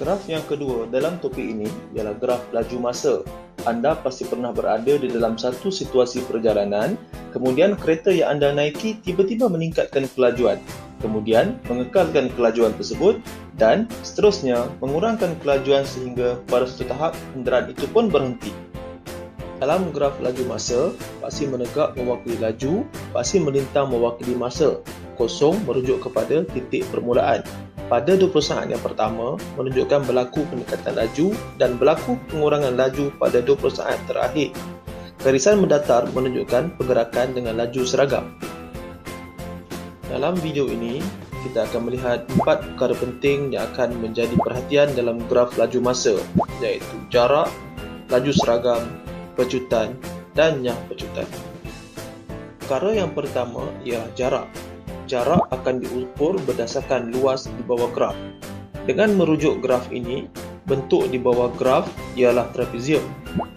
Graf yang kedua dalam topik ini ialah graf laju masa. Anda pasti pernah berada di dalam satu situasi perjalanan, kemudian kereta yang anda naiki tiba-tiba meningkatkan kelajuan, kemudian mengekalkan kelajuan tersebut dan seterusnya mengurangkan kelajuan sehingga pada suatu tahap kenderaan itu pun berhenti. Dalam graf laju masa, paksi menegak mewakili laju, paksi melintang mewakili masa, kosong merujuk kepada titik permulaan. Pada 20 saat yang pertama menunjukkan berlaku peningkatan laju dan berlaku pengurangan laju pada 20 saat terakhir. Garisan mendatar menunjukkan pergerakan dengan laju seragam. Dalam video ini, kita akan melihat 4 perkara penting yang akan menjadi perhatian dalam graf laju masa, iaitu jarak, laju seragam, pecutan dan nyah pecutan. Perkara yang pertama ialah jarak. Jarak akan diukur berdasarkan luas di bawah graf. Dengan merujuk graf ini, bentuk di bawah graf ialah trapezium.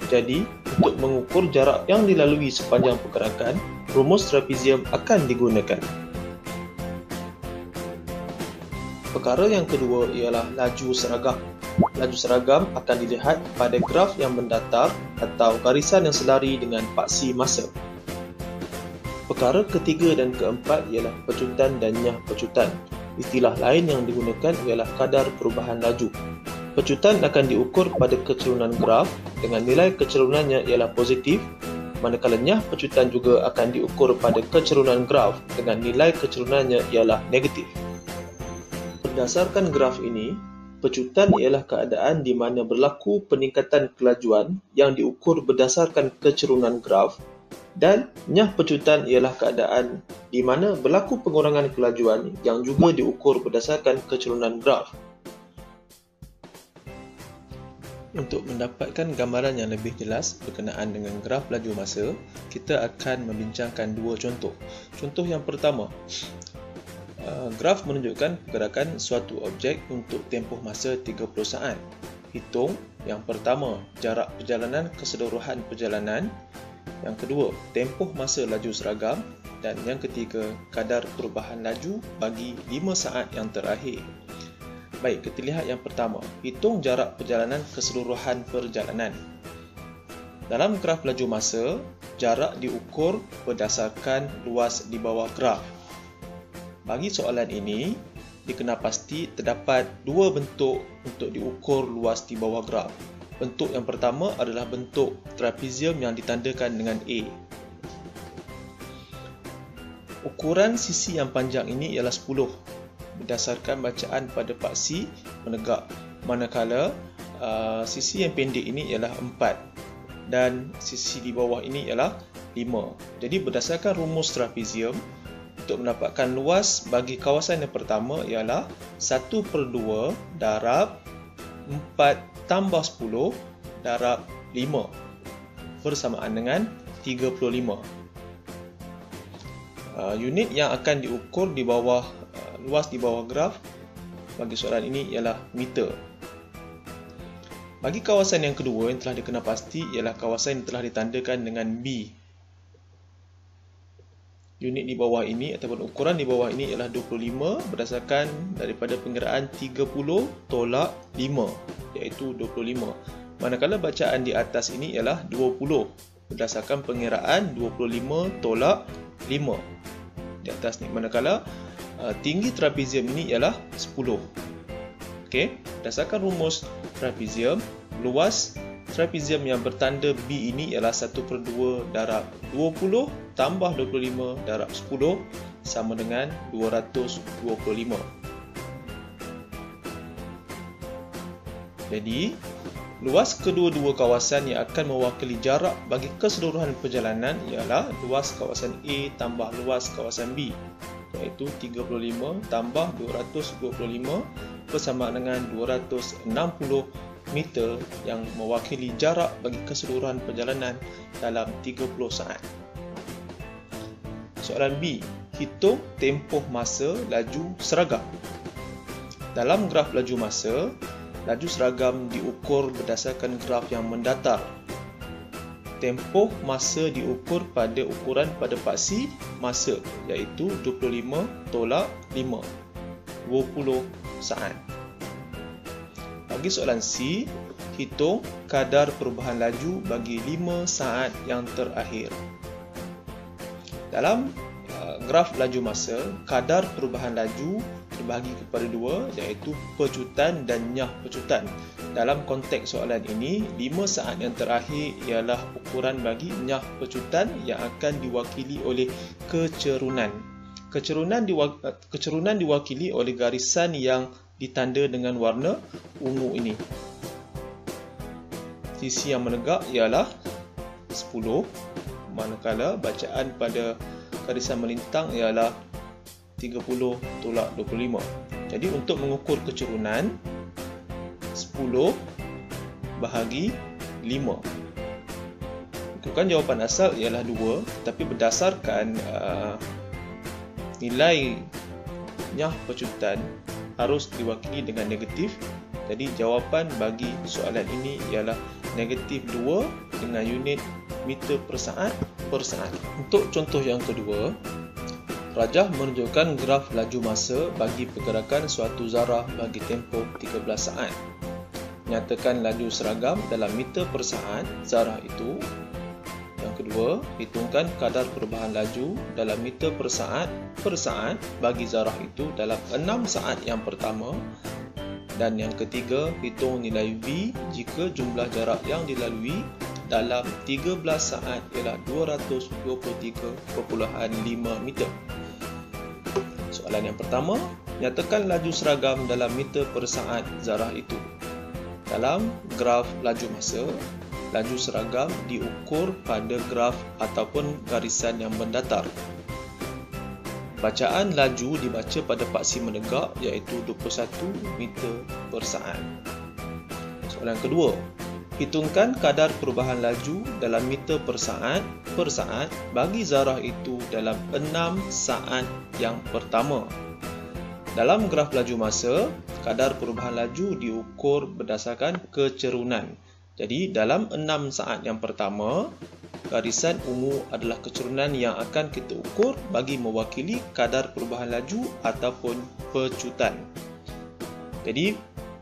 Jadi, untuk mengukur jarak yang dilalui sepanjang pergerakan, rumus trapezium akan digunakan. Perkara yang kedua ialah laju seragam. Laju seragam akan dilihat pada graf yang mendatar atau garisan yang selari dengan paksi masa. Perkara ketiga dan keempat ialah pecutan dan nyah pecutan. Istilah lain yang digunakan ialah kadar perubahan laju. Pecutan akan diukur pada kecerunan graf dengan nilai kecerunannya ialah positif, manakala nyah pecutan juga akan diukur pada kecerunan graf dengan nilai kecerunannya ialah negatif. Berdasarkan graf ini, pecutan ialah keadaan di mana berlaku peningkatan kelajuan yang diukur berdasarkan kecerunan graf, dan nyah pecutan ialah keadaan di mana berlaku pengurangan kelajuan yang juga diukur berdasarkan kecerunan graf. Untuk mendapatkan gambaran yang lebih jelas berkenaan dengan graf laju masa, kita akan membincangkan dua contoh. Contoh yang pertama, graf menunjukkan pergerakan suatu objek untuk tempoh masa 30 saat. Hitung yang pertama, jarak perjalanan keseluruhan perjalanan. Yang kedua, tempoh masa laju seragam. Dan yang ketiga, kadar perubahan laju bagi 5 saat yang terakhir. Baik, kita lihat yang pertama. Hitung jarak perjalanan keseluruhan perjalanan. Dalam graf laju masa, jarak diukur berdasarkan luas di bawah graf. Bagi soalan ini, dikenal pasti terdapat dua bentuk untuk diukur luas di bawah graf. Bentuk yang pertama adalah bentuk trapezium yang ditandakan dengan A. Ukuran sisi yang panjang ini ialah 10 berdasarkan bacaan pada paksi menegak, manakala sisi yang pendek ini ialah 4 dan sisi di bawah ini ialah 5. Jadi berdasarkan rumus trapezium, untuk mendapatkan luas bagi kawasan yang pertama ialah 1/2 darab 4 tambah 10 darab 5 bersamaan dengan 35. Unit yang akan diukur di bawah luas di bawah graf bagi soalan ini ialah meter. Bagi kawasan yang kedua yang telah dikenal pasti ialah kawasan yang telah ditandakan dengan B. Unit di bawah ini ataupun ukuran di bawah ini ialah 25 berdasarkan daripada pengiraan 30 tolak 5 iaitu 25. Manakala bacaan di atas ini ialah 20 berdasarkan pengiraan 25 tolak 5 di atas ni. Manakala tinggi trapezium ini ialah 10. Okey, berdasarkan rumus trapezium, luas trapezium yang bertanda B ini ialah 1/2 darab 20 tambah 25 darab 10 sama dengan 225. Jadi, luas kedua-dua kawasan yang akan mewakili jarak bagi keseluruhan perjalanan ialah luas kawasan A tambah luas kawasan B, iaitu 35 tambah 225 bersamaan dengan 260 meter yang mewakili jarak bagi keseluruhan perjalanan dalam 30 saat. Soalan B. Hitung tempoh masa laju seragam. Dalam graf laju masa, laju seragam diukur berdasarkan graf yang mendatar. Tempoh masa diukur pada ukuran pada paksi masa, iaitu 25 tolak 5, 20 saat. Bagi soalan C, hitung kadar perubahan laju bagi 5 saat yang terakhir. Dalam graf laju masa, kadar perubahan laju terbahagi kepada dua, iaitu pecutan dan nyah pecutan. Dalam konteks soalan ini, 5 saat yang terakhir ialah ukuran bagi nyah pecutan yang akan diwakili oleh kecerunan. Kecerunan diwakili oleh garisan yang ditanda dengan warna ungu ini. Sisi yang menegak ialah 10, manakala bacaan pada garisan melintang ialah 30/25. Jadi untuk mengukur kecerunan, 10 bahagi 5. Bukan jawapan asal ialah 2, tapi berdasarkan nilai nyah pecutan harus diwakili dengan negatif. Jadi jawapan bagi soalan ini ialah negatif 2 dengan unit meter per saat. Untuk contoh yang kedua, Rajah menunjukkan graf laju masa bagi pergerakan suatu zarah bagi tempoh 13 saat. Nyatakan laju seragam dalam meter per saat zarah itu. Yang kedua, hitungkan kadar perubahan laju dalam meter per saat bagi zarah itu dalam 6 saat yang pertama. Dan yang ketiga, hitung nilai V jika jumlah jarak yang dilalui dalam 13 saat ialah 223.5 meter. Soalan yang pertama, nyatakan laju seragam dalam meter per saat zarah itu. Dalam graf laju masa, laju seragam diukur pada graf ataupun garisan yang mendatar. Bacaan laju dibaca pada paksi menegak iaitu 21 meter per saat. Soalan kedua, hitungkan kadar perubahan laju dalam meter per saat bagi zarah itu dalam 6 saat yang pertama. Dalam graf laju masa, kadar perubahan laju diukur berdasarkan kecerunan. Jadi dalam 6 saat yang pertama, garisan ungu adalah kecerunan yang akan kita ukur bagi mewakili kadar perubahan laju ataupun pecutan. Jadi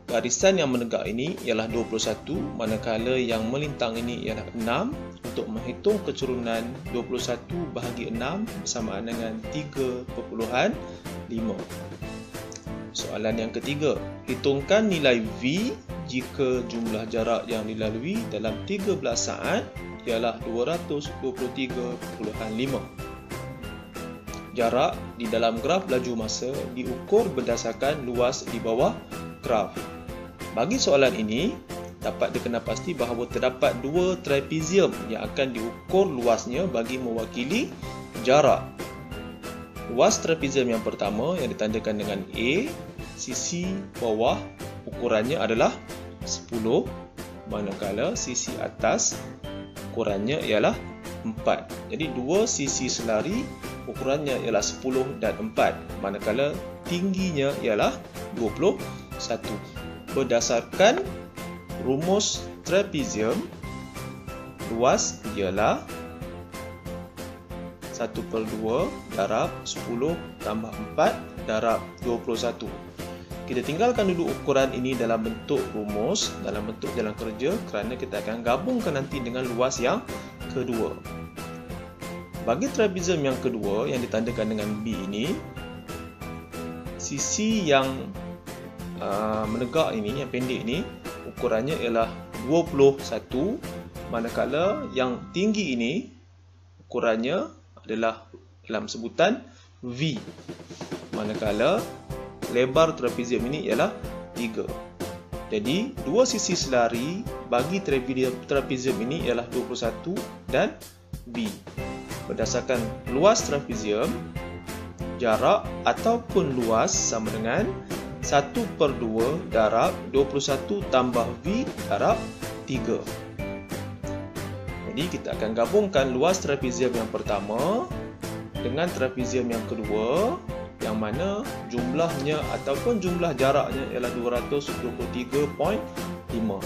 garisan yang menegak ini ialah 21, manakala yang melintang ini ialah 6. Untuk menghitung kecerunan, 21 bahagi 6 bersamaan dengan 3.5. Soalan yang ketiga, hitungkan nilai V jika jumlah jarak yang dilalui dalam 13 saat ialah 223.5. Jarak di dalam graf laju masa diukur berdasarkan luas di bawah graf. Bagi soalan ini, dapat dikenal pasti bahawa terdapat dua trapezium yang akan diukur luasnya bagi mewakili jarak. Luas trapezium yang pertama yang ditandakan dengan A, sisi bawah ukurannya adalah 10, manakala sisi atas ukurannya ialah 4. Jadi dua sisi selari ukurannya ialah 10 dan 4, manakala tingginya ialah 21. Berdasarkan rumus trapezium, luas ialah 1/2 darab 10 tambah 4 darab 21. Kita tinggalkan dulu ukuran ini dalam bentuk rumus, dalam bentuk jalan kerja, kerana kita akan gabungkan nanti dengan luas yang kedua. Bagi trapezium yang kedua yang ditandakan dengan B ini, sisi yang menegak ini, yang pendek ini, ukurannya ialah 21, manakala yang tinggi ini ukurannya adalah dalam sebutan V, manakala lebar trapezium ini ialah 3. Jadi dua sisi selari bagi trapezium ini ialah 21 dan B. Berdasarkan luas trapezium, jarak ataupun luas sama dengan 1/2 darab 21 tambah V darab 3. Jadi kita akan gabungkan luas trapezium yang pertama dengan trapezium yang kedua, yang mana jumlahnya ataupun jumlah jaraknya ialah 223.5.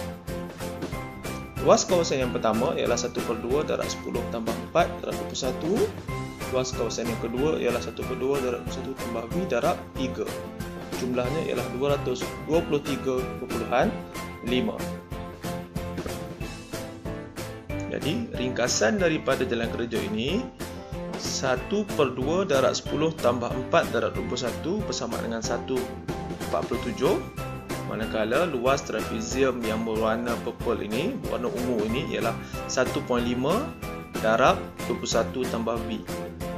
Luas kawasan yang pertama ialah 1/2 darab 10 tambah 4 darab 21. Luas kawasan yang kedua ialah 1/2 darab 21 tambah V darab 3. Jumlahnya ialah 223.5. Jadi ringkasan daripada jalan kerja ini 1/2 darab 10 tambah 4 darab 21 bersama dengan 1/47, manakala luas trapezium yang berwarna purple ini, berwarna ungu ini ialah 1.5 darab 21 tambah V.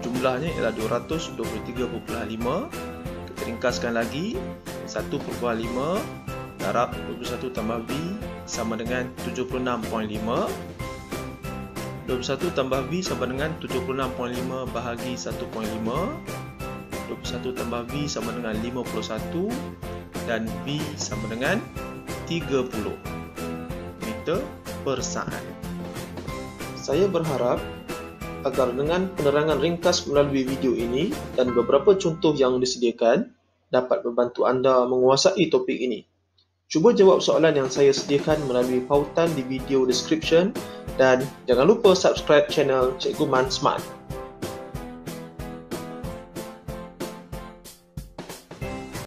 Jumlahnya ialah 223.5. Kita ringkaskan lagi, 1.5 darab 21 tambah V sama dengan 76.5. 21 tambah V sama dengan 76.5 bahagi 1.5. 21 tambah V sama dengan 51 dan V sama dengan 30 meter per saat. Saya berharap agar dengan penerangan ringkas melalui video ini dan beberapa contoh yang disediakan dapat membantu anda menguasai topik ini. Cuba jawab soalan yang saya sediakan melalui pautan di video description dan jangan lupa subscribe channel Cikgu Man Smart.